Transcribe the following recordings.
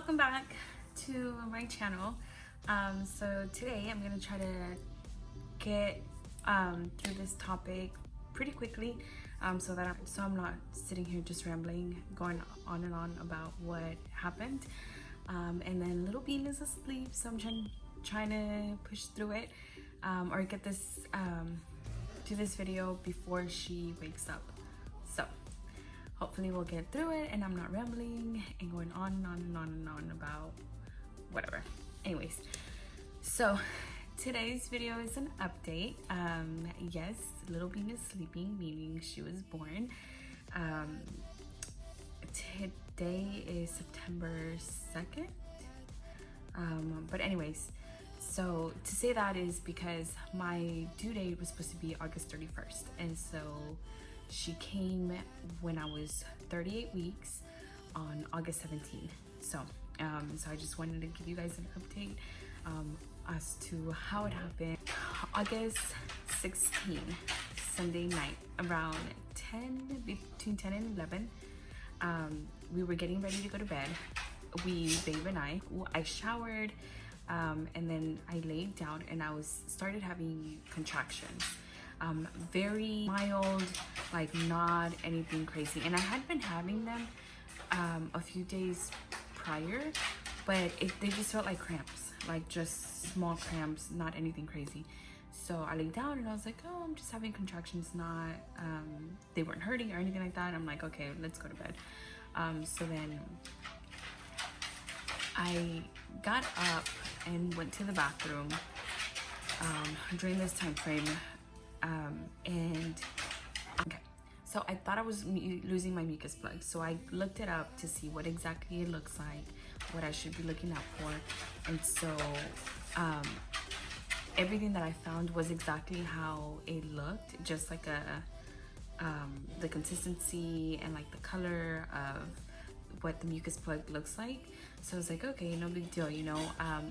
welcome back to my channel. So today I'm gonna try to get through this topic pretty quickly, so I'm not sitting here just rambling, going on and on about what happened. And then little Bean is asleep, so I'm trying to push through it, or get this do this video before she wakes up. So hopefully we'll get through it and I'm not rambling and going on and on and on and on about whatever. Anyways, so today's video is an update. Yes, little Bean is sleeping, meaning she was born. Today is September 2nd. But anyways, so to say that is because my due date was supposed to be August 31st. And so she came when I was 38 weeks on August 17th. So I just wanted to give you guys an update as to how it happened. August 16th, Sunday night, around between 10 and 11, we were getting ready to go to bed. Babe and I showered, and then I laid down and I started having contractions. Very mild, like not anything crazy. And I had been having them a few days prior, but they just felt like cramps, like just small cramps, not anything crazy. So I laid down and I was like, oh, I'm just having contractions, not, they weren't hurting or anything like that. I'm like, okay, let's go to bed. So then I got up and went to the bathroom during this time frame. And okay, so I thought I was losing my mucus plug, so I looked it up to see what exactly it looks like, what I should be looking out for. And so everything that I found was exactly how it looked, just like the consistency and like the color of what the mucus plug looks like. So I was like, okay, no big deal, you know.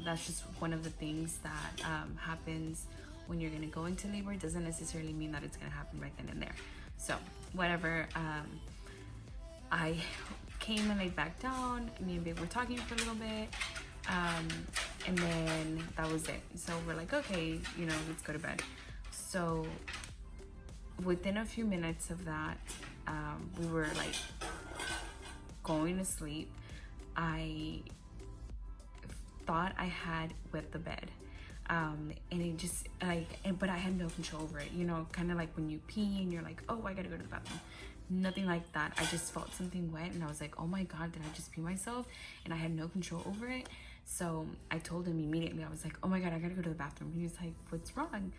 That's just one of the things that happens when you're gonna go into labor. It doesn't necessarily mean that it's gonna happen right then and there. So whatever, I came and laid back down. Me and Babe were talking for a little bit, and then that was it. So we're like, okay, you know, let's go to bed. So within a few minutes of that, we were like going to sleep. I thought I had wet the bed. And it just but I had no control over it, you know, kind of like when you pee and you're like, oh, I gotta go to the bathroom. Nothing like that. I just felt something wet and I was like, oh my God, did I just pee myself? And I had no control over it. So I told him immediately. I was like, oh my God, I gotta go to the bathroom. He was like, what's wrong?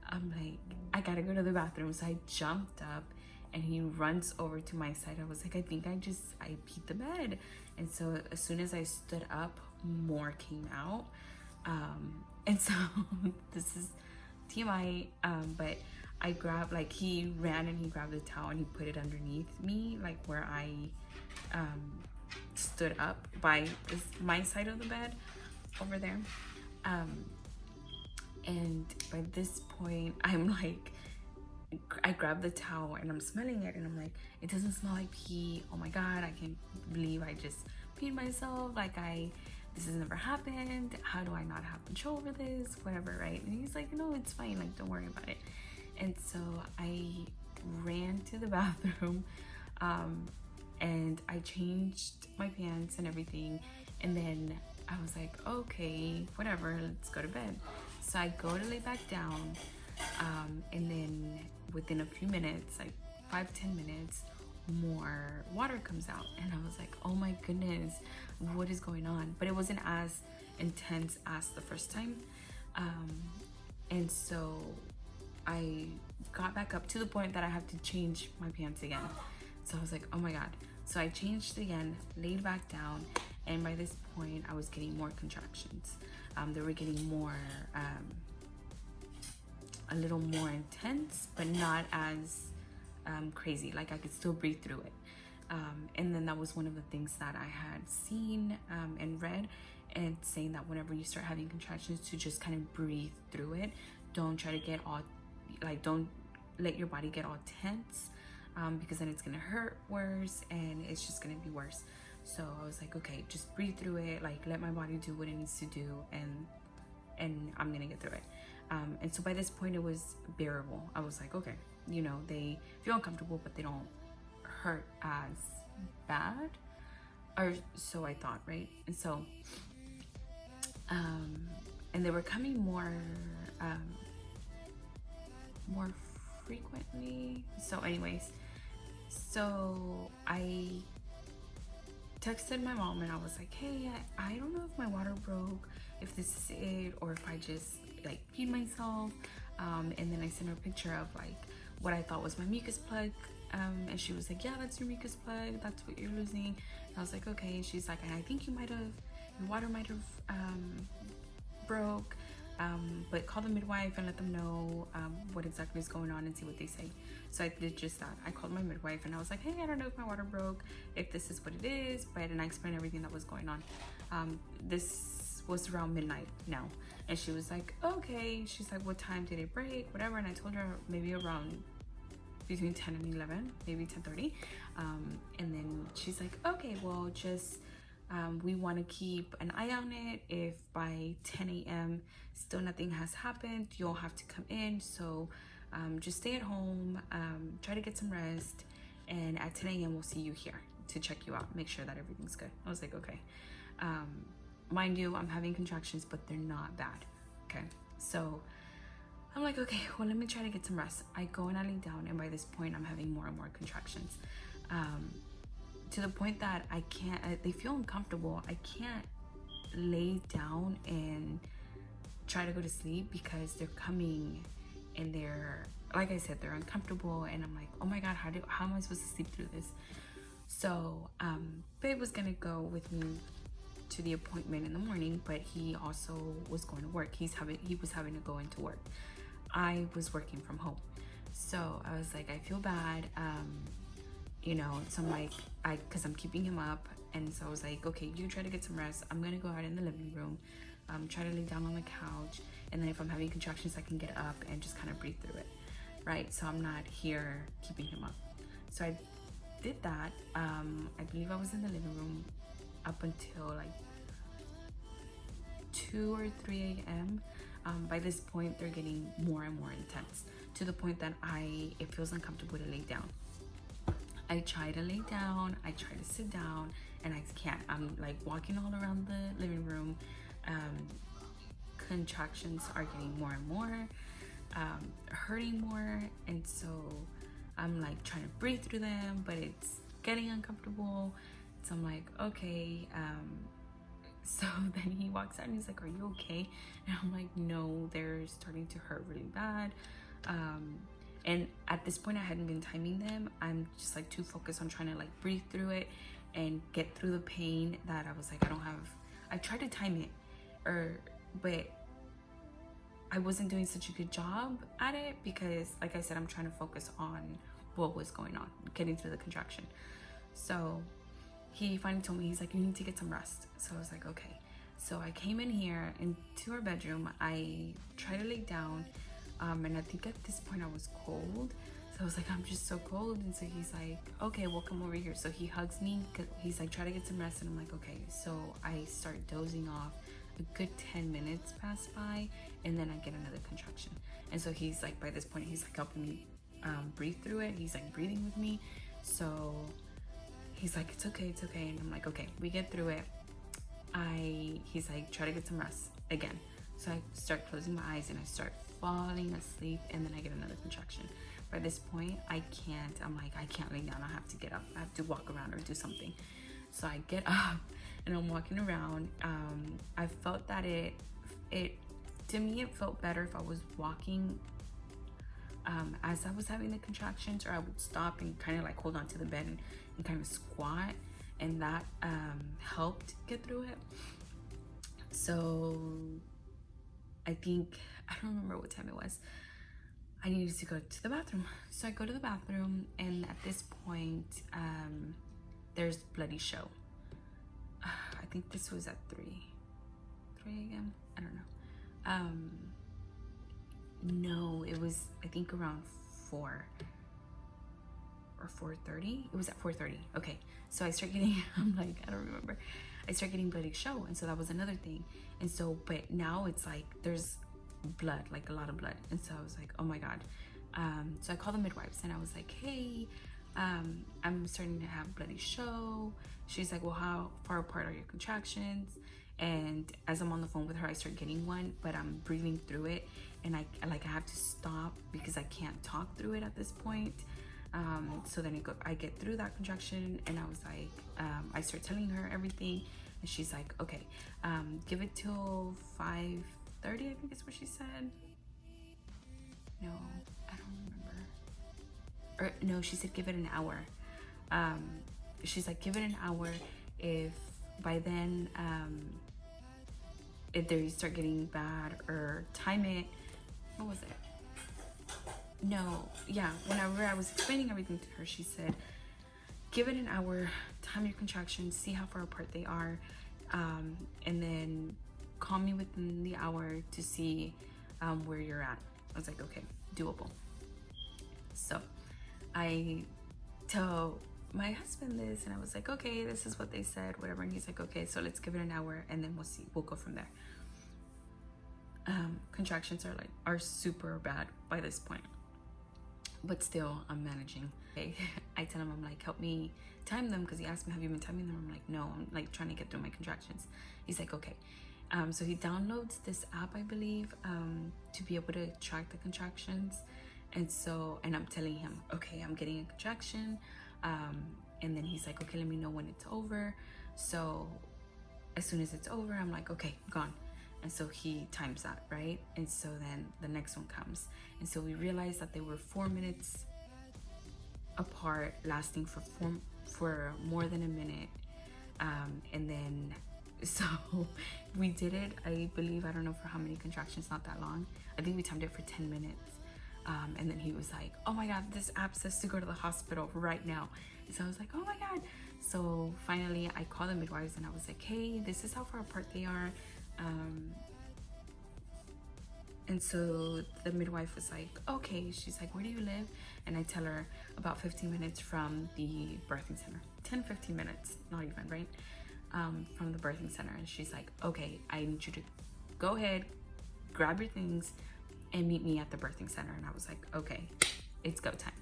I'm like, I gotta go to the bathroom. So I jumped up and he runs over to my side. I was like, I think I peed the bed. And so as soon as I stood up, more came out. And so this is TMI, but I grabbed, like, he ran and he grabbed the towel and he put it underneath me, like where I stood up by my side of the bed over there. And by this point, I'm like, I grabbed the towel and I'm smelling it and I'm like, it doesn't smell like pee. Oh my God, I can't believe I just peed myself. Like, this has never happened. How do I not have control over this? Whatever, right? And he's like, no, it's fine. Like, don't worry about it. And so I ran to the bathroom, and I changed my pants and everything. And then I was like, okay, whatever, let's go to bed. So I go to lay back down, and then within a few minutes, like 5-10 minutes, more water comes out. And I was like, oh my goodness, what is going on? But it wasn't as intense as the first time. And so I got back up to the point that I had to change my pants again. So I was like, oh my God. So I changed again, laid back down, and by this point I was getting more contractions. They were getting more, a little more intense, but not as crazy. Like, I could still breathe through it. And then that was one of the things that I had seen and read, and saying that whenever you start having contractions, to just kind of breathe through it. Don't try to get all, like, don't let your body get all tense, because then it's gonna hurt worse and it's just gonna be worse. So I was like, okay, just breathe through it, like let my body do what it needs to do, and I'm gonna get through it. And so by this point it was bearable. I was like, okay, you know, they feel uncomfortable but they don't hurt as bad, or so I thought, right? And so and they were coming more more frequently. So anyways, so I texted my mom and I was like, hey, I don't know if my water broke, if this is it, or if I just like peed myself. And then I sent her a picture of like what I thought was my mucus plug. And she was like, yeah, that's your mucus plug, that's what you're losing. And I was like, okay. And she's like, I think your water might have broke, but call the midwife and let them know what exactly is going on and see what they say. So I did just that. I called my midwife and I was like, hey, I don't know if my water broke, if this is what it is, but and I explained everything that was going on. This was around midnight now, and she was like, okay. She's like, what time did it break, whatever. And I told her maybe around between 10 and 11, maybe 10:30. And then she's like, okay, well, just we want to keep an eye on it. If by 10 a.m. still nothing has happened, you'll have to come in. So just stay at home, try to get some rest, and at 10 a.m. we'll see you here to check you out, make sure that everything's good. I was like, okay. Mind you, I'm having contractions, but they're not bad. Okay, so I'm like, okay, well, let me try to get some rest. I go and I lay down, and by this point I'm having more and more contractions, to the point that I can't, they feel uncomfortable. I can't lay down and try to go to sleep because they're coming and they're, like I said, they're uncomfortable, and I'm like, oh my God, how am I supposed to sleep through this? So babe was gonna go with me to the appointment in the morning, but he also was going to work. He was having to go into work. I was working from home. So I was like, I feel bad, you know, so I'm like, because I'm keeping him up. And so I was like, okay, you try to get some rest. I'm gonna go out in the living room, try to lay down on the couch, and then if I'm having contractions, I can get up and just kind of breathe through it, right? So I'm not here keeping him up. So I did that. I believe I was in the living room up until like 2 or 3 a.m. By this point, they're getting more and more intense, to the point that it feels uncomfortable to lay down. I try to lay down, I try to sit down, and I can't. I'm like walking all around the living room. Contractions are getting more and more, hurting more, and so I'm like trying to breathe through them, but it's getting uncomfortable. So I'm like, okay. So then he walks out and he's like, are you okay? And I'm like, no, they're starting to hurt really bad. And at this point I hadn't been timing them. I'm just like too focused on trying to like breathe through it and get through the pain that I was like, I tried to time it, but I wasn't doing such a good job at it because, like I said, I'm trying to focus on what was going on, getting through the contraction. So he finally told me, he's like, you need to get some rest. So I was like, okay. So I came in here into our bedroom. I tried to lay down, and I think at this point I was cold. So I was like, I'm just so cold. And so he's like, okay, well, come over here. So he hugs me. He's like, try to get some rest. And I'm like, okay. So I start dozing off. A good 10 minutes pass by, and then I get another contraction. And so he's like, by this point, he's like helping me breathe through it. He's like breathing with me. So he's like, it's okay, it's okay. And I'm like, okay, we get through it. He's like, try to get some rest again. So I start closing my eyes and I start falling asleep, and then I get another contraction. By this point, I'm like, I can't lay down. I have to get up. I have to walk around or do something. So I get up and I'm walking around. I felt that to me, it felt better if I was walking as I was having the contractions, or I would stop and kind of like hold on to the bed and kind of squat, and that helped get through it. So I think, I don't remember what time it was, I needed to go to the bathroom. So I go to the bathroom, and at this point there's bloody show. I think this was at 3 a.m. I don't know. No, it was, I think, around 4 or 4:30. It was at 4:30. Okay, so I start getting, I'm like, I don't remember. I start getting bloody show, and so that was another thing. And so, but now it's like there's blood, like a lot of blood. And so I was like, oh my God. So I called the midwives and I was like, hey, I'm starting to have bloody show. She's like, well, how far apart are your contractions? And as I'm on the phone with her, I start getting one, but I'm breathing through it, and I have to stop because I can't talk through it at this point. So then I get through that contraction, and I was like, I start telling her everything, and she's like, okay, give it till 5:30, I think is what she said. No, I don't remember. Or no, she said give it an hour. She's like, give it an hour. If by then if they start getting bad, or time it. What was it? No, yeah, whenever I was explaining everything to her, she said, give it an hour, time your contractions, see how far apart they are, and then call me within the hour to see where you're at. I was like, okay, doable. So I tell my husband this, and I was like, okay, this is what they said, whatever. And he's like, okay, so let's give it an hour, and then we'll see, we'll go from there. Contractions are super bad by this point, but still I'm managing. Okay. I tell him, I'm like, help me time them, because he asked me, have you been timing them? I'm like, no, I'm like trying to get through my contractions. He's like, okay. So he downloads this app, I believe, to be able to track the contractions. And I'm telling him, okay, I'm getting a contraction. And then he's like, okay, let me know when it's over. So as soon as it's over, I'm like, okay, gone. And so he times that, right? And so then the next one comes. And so we realized that they were 4 minutes apart, lasting for more than a minute. And then, so we did it, I believe, I don't know for how many contractions, not that long. I think we timed it for 10 minutes. And then he was like, oh my God, this app says to go to the hospital right now. And so I was like, oh my God. So finally I called the midwives and I was like, hey, this is how far apart they are. And so the midwife was like, okay. She's like, where do you live? And I tell her about 15 minutes from the birthing center. 10-15 minutes, not even, right? From the birthing center. And she's like, okay, I need you to go ahead, grab your things, and meet me at the birthing center. And I was like, okay, it's go time.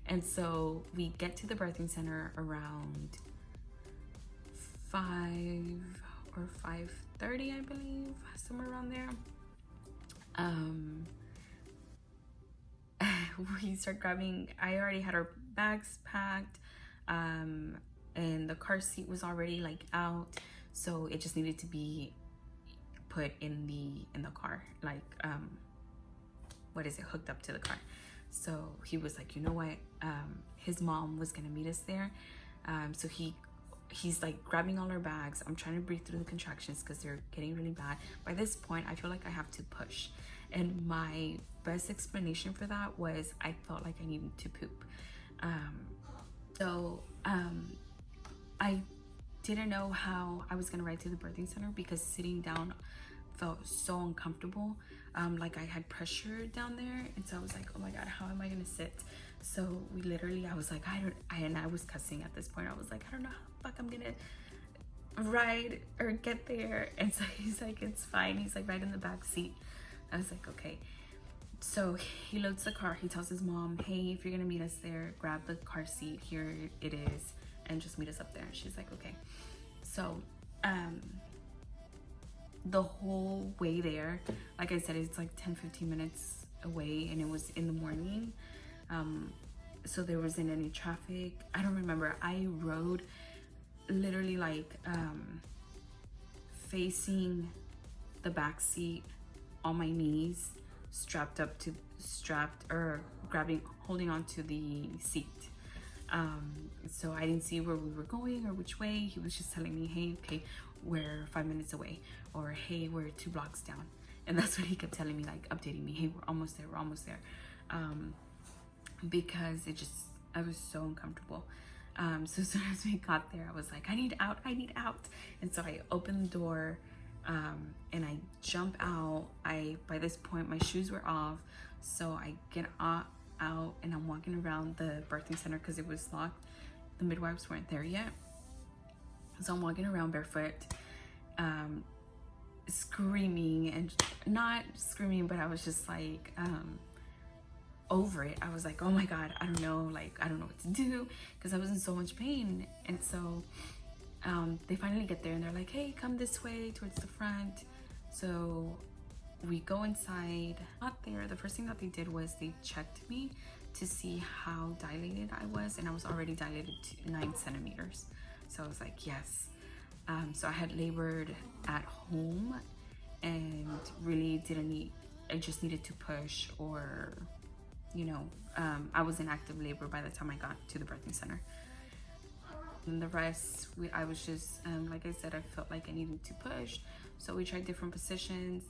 And so we get to the birthing center around 5 or 5:30, I believe, somewhere around there. We start grabbing, I already had our bags packed, and the car seat was already like out, so it just needed to be put in the car, like hooked up to the car. So he was like, you know what, his mom was gonna meet us there. So he's like grabbing all our bags. I'm trying to breathe through the contractions because they're getting really bad. By this point, I feel like I have to push. And my best explanation for that was I felt like I needed to poop. I didn't know how I was gonna ride to the birthing center because sitting down felt so uncomfortable. Like I had pressure down there. And so I was like, oh my God, how am I gonna sit? So we literally, I was like, I was cussing at this point. I was like, I don't know how the fuck I'm gonna ride or get there. And so he's like, it's fine. He's like, right in the back seat. I was like, okay. So he loads the car. He tells his mom, hey, if you're gonna meet us there, grab the car seat, here it is, and just meet us up there. And she's like, okay. So the whole way there, like I said, it's like 10-15 minutes away, and it was in the morning. So there wasn't any traffic. I don't remember. I rode literally like facing the back seat on my knees, holding on to the seat. So I didn't see where we were going or which way. He was just telling me, hey, okay, we're 5 minutes away, or hey, we're 2 blocks down. And that's what he kept telling me, like updating me, hey, we're almost there. Because I was so uncomfortable. So as soon as we got there, I was like, I need out. And so I opened the door, and I jump out. By this point, my shoes were off. So I get out and I'm walking around the birthing center because it was locked. The midwives weren't there yet. So I'm walking around barefoot, screaming, and not screaming, but I was just like, over it. I was like, oh my God, I don't know, like, I don't know what to do, because I was in so much pain. And so they finally get there and they're like, hey, come this way towards the front. So we go inside. Not there. The first thing that they did was they checked me to see how dilated I was, and I was already dilated to 9 centimeters. So I was like, yes. So I had labored at home and really didn't need, I just needed to push, or, you know, I was in active labor by the time I got to the birthing center. And the rest, I was just, like I said, I felt like I needed to push. So we tried different positions.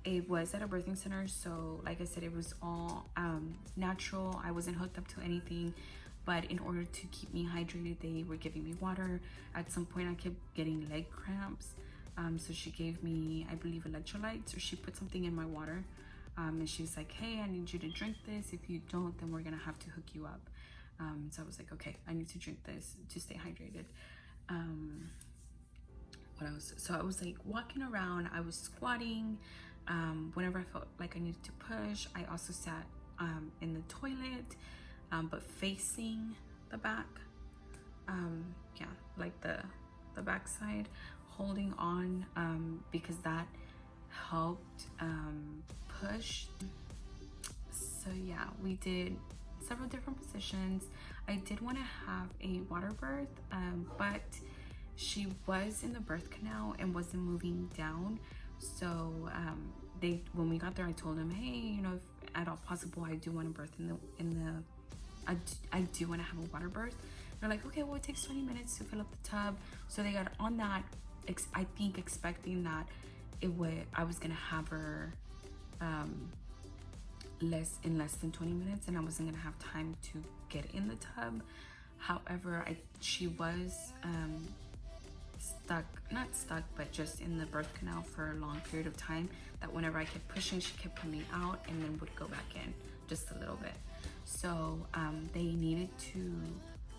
It was at a birthing center, so like I said, it was all natural. I wasn't hooked up to anything, but in order to keep me hydrated, they were giving me water. At some point I kept getting leg cramps, so she gave me, I believe, electrolytes, or she put something in my water, and she's like, hey, I need you to drink this. If you don't, then we're gonna have to hook you up. So I was like, okay, I need to drink this to stay hydrated. What else? So I was like walking around, I was squatting. Whenever I felt like I needed to push, I also sat in the toilet, but facing the back. Yeah, like the back side, holding on, because that helped push. So yeah, we did several different positions. I did want to have a water birth, but she was in the birth canal and wasn't moving down. So when we got there, I told them, hey, you know, if at all possible, I do want to birth I do want to have a water birth. They're like, okay, well, it takes 20 minutes to fill up the tub. So they got on that, I think expecting that I was gonna have her in less than 20 minutes, and I wasn't gonna have time to get in the tub. However, she was not stuck, but just in the birth canal for a long period of time, that whenever I kept pushing, she kept coming out and then would go back in just a little bit. So they needed to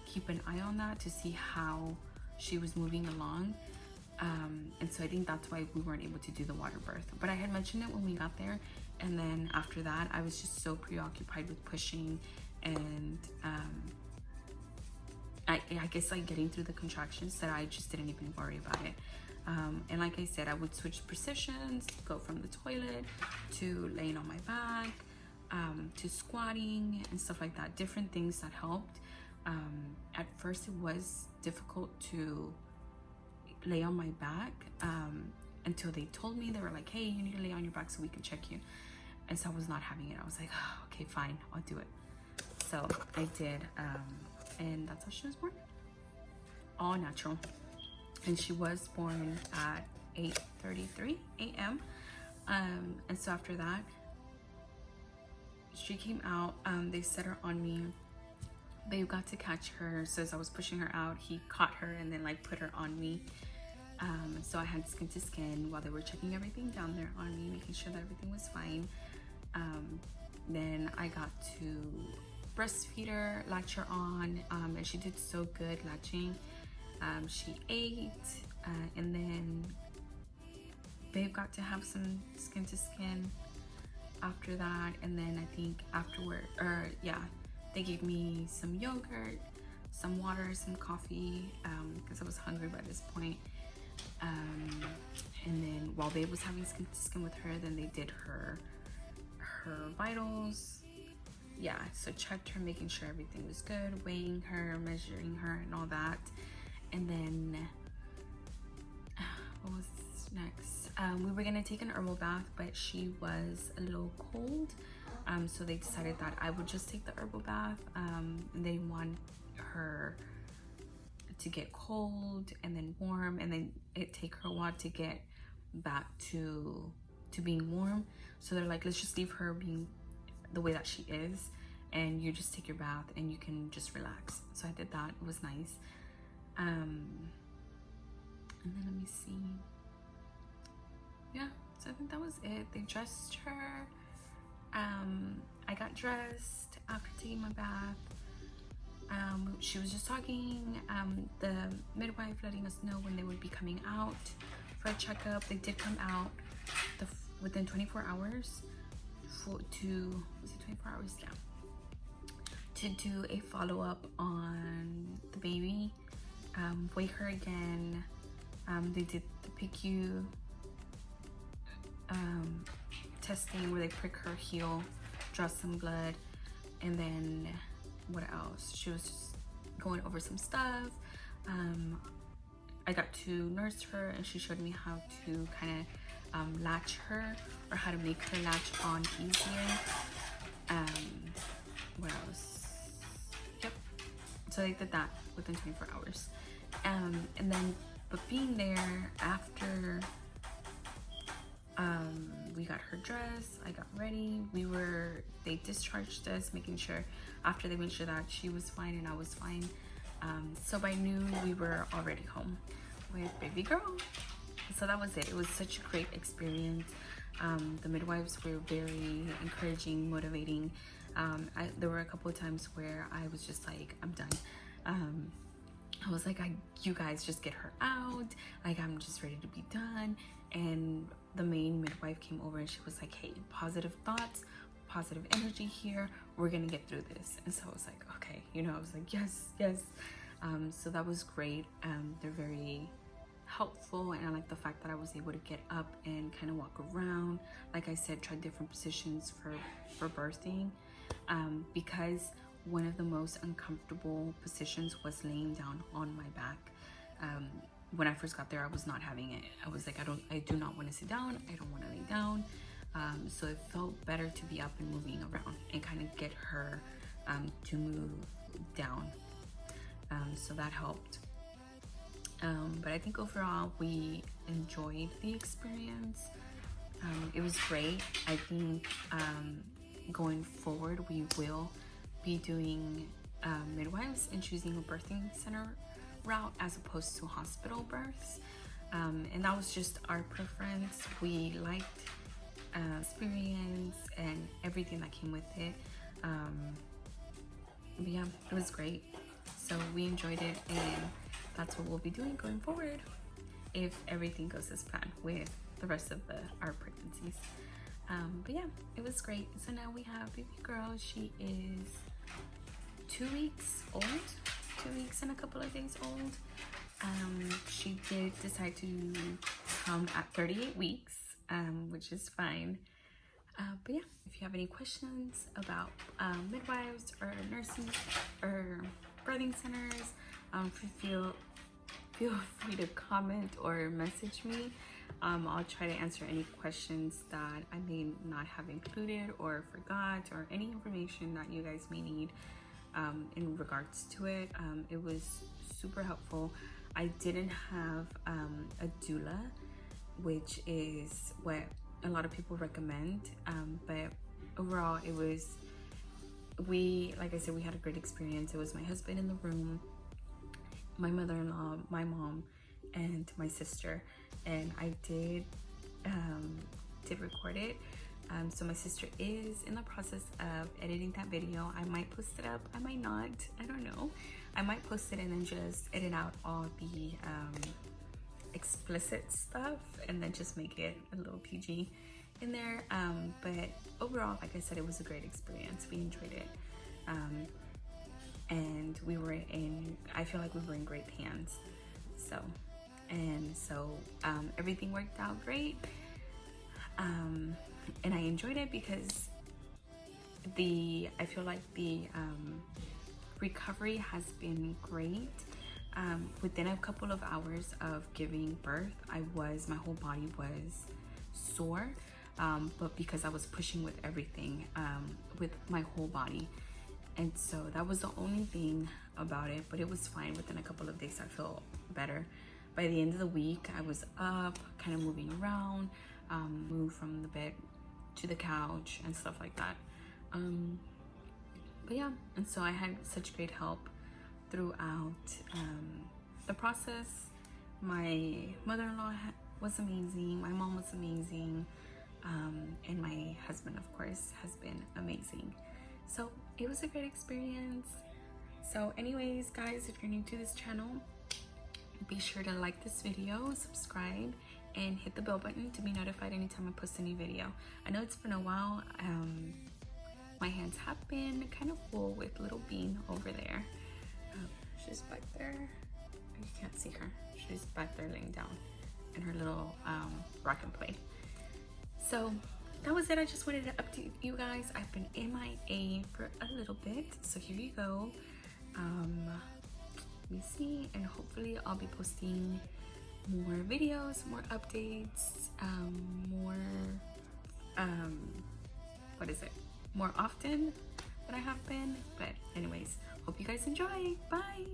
keep an eye on that to see how she was moving along. And so I think that's why we weren't able to do the water birth. But I had mentioned it when we got there, and then after that, I was just so preoccupied with pushing and I guess like getting through the contractions that I just didn't even worry about it. And like I said, I would switch positions, go from the toilet to laying on my back, to squatting and stuff like that, different things that helped. At first it was difficult to lay on my back, until they told me, they were like, hey, you need to lay on your back so we can check you. And so I was not having it. I was like, oh, okay, fine, I'll do it. So I did, and that's how she was born, all natural. And she was born at 8:33 a.m. And so after that, she came out. They set her on me. They got to catch her. So as I was pushing her out, he caught her and then like put her on me. So I had skin to skin while they were checking everything down there on me, making sure that everything was fine. Then I got to breastfeed her, latch her on, and she did so good latching. She ate, and then Babe got to have some skin to skin after that. And then I think afterward, they gave me some yogurt, some water, some coffee, because I was hungry by this point. And then while Babe was having skin to skin with her, then they did her vitals. Yeah, so checked her, making sure everything was good, weighing her, measuring her, and all that. And then what was next? We were gonna take an herbal bath, but she was a little cold, so they decided that I would just take the herbal bath. They want her to get cold and then warm, and then it take her a while to get back to being warm. So they're like, let's just leave her being the way that she is, and you just take your bath and you can just relax. So I did that. It was nice. And then let me see. Yeah, so I think that was it. They dressed her. I got dressed after taking my bath. She was just talking, the midwife letting us know when they would be coming out for a checkup. They did come out within 24 hours was it 24 hours? Yeah. To do a follow-up on the baby, weigh her again. They did the PICU testing where they prick her heel, draw some blood, and then what else? She was just going over some stuff. I got to nurse her, and she showed me how to kind of latch her, or how to make her latch on easier. What else? Yep. So they did that within 24 hours. And then, but being there after we got her dressed, I got ready. They discharged us, making sure, after they made sure that she was fine and I was fine. So by noon, we were already home with baby girl. So that was it. It was such a great experience. The midwives were very encouraging, motivating. There were a couple of times where I was just like, I'm done. I was like, you guys just get her out. Like, I'm just ready to be done. And the main midwife came over and she was like, hey, positive thoughts, positive energy here. We're gonna get through this. And so I was like, okay, you know, I was like, yes, yes. So that was great. They're very helpful, and I like the fact that I was able to get up and kind of walk around. Like I said, try different positions for birthing, because one of the most uncomfortable positions was laying down on my back. When I first got there, I was not having it. I was like, I do not want to sit down. I don't want to lay down. So it felt better to be up and moving around and kind of get her to move down. So that helped. But I think overall we enjoyed the experience. It was great. I think going forward we will be doing midwives and choosing a birthing center route as opposed to hospital births. And that was just our preference. We liked experience and everything that came with it. But yeah, it was great. So we enjoyed it, and that's what we'll be doing going forward if everything goes as planned with the rest of our pregnancies. But yeah, it was great. So now we have baby girl. She is 2 weeks old, 2 weeks and a couple of days old. She did decide to come at 38 weeks, which is fine. But yeah, if you have any questions about midwives or nursing or birthing centers, feel free to comment or message me. I'll try to answer any questions that I may not have included or forgot, or any information that you guys may need in regards to it. It was super helpful. I didn't have a doula, which is what a lot of people recommend, but overall it was, like I said, we had a great experience. It was my husband in the room, my mother-in-law, my mom, and my sister, and I did record it. So my sister is in the process of editing that video. I might post it up, I might not, I don't know. I might post it and then just edit out all the explicit stuff and then just make it a little PG in there. But overall, like I said, it was a great experience. We enjoyed it. And I feel like we were in great hands. So everything worked out great. And I enjoyed it because I feel like the recovery has been great. Within a couple of hours of giving birth, my whole body was sore, but because I was pushing with everything, with my whole body. And so that was the only thing about it, but it was fine. Within a couple of days, I felt better. By the end of the week, I was up, kind of moving around, moved from the bed to the couch and stuff like that. But yeah, and so I had such great help throughout the process. My mother-in-law was amazing. My mom was amazing. And my husband, of course, has been amazing. So it was a great experience. So anyways, guys, if you're new to this channel, be sure to like this video, subscribe, and hit the bell button to be notified anytime I post a new video. I know it's been a while. My hands have been kind of full with little Bean over there. She's back there. You can't see her. She's back there laying down in her little rock and play. So that was it. I just wanted to update you guys. I've been MIA for a little bit, so here you go. Let me see, and hopefully I'll be posting more videos, more updates, more often than I have been. But anyways, hope you guys enjoy. Bye.